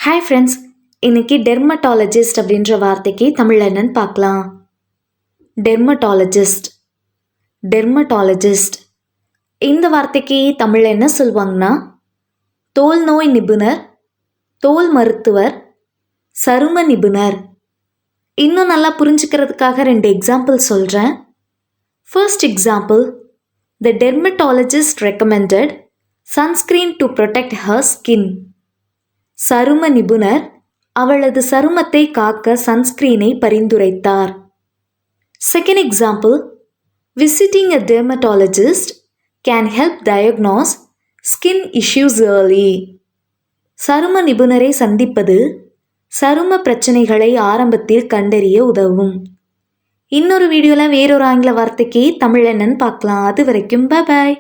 Hi friends, இன்னைக்கு dermatologist அப்படின்ற வார்த்தைக்கு தமிழ் என்னன்னு பார்க்கலாம். டெர்மட்டாலஜிஸ்ட் டெர்மட்டாலஜிஸ்ட் இந்த வார்த்தைக்கு தமிழ் என்ன சொல்லுவாங்கன்னா, தோல் நோய் நிபுணர், தோல் மருத்துவர், சரும நிபுணர். இன்னும் நல்லா புரிஞ்சுக்கிறதுக்காக 2 எக்ஸாம்பிள் சொல்கிறேன். First example, the dermatologist recommended sunscreen to protect her skin. சரும நிபுணர் அவளது சருமத்தை காக்க சன்ஸ்கிரீனை பரிந்துரைத்தார். Second example, visiting a dermatologist can help diagnose skin issues early. சரும நிபுணரை சந்திப்பது சரும பிரச்சனைகளை ஆரம்பத்தில் கண்டறிய உதவும். இன்னொரு வீடியோவில் வேறொரு ஆங்கில வார்த்தைக்கு தமிழ் என்னன்னு பார்க்கலாம். அது வரைக்கும் பாய்.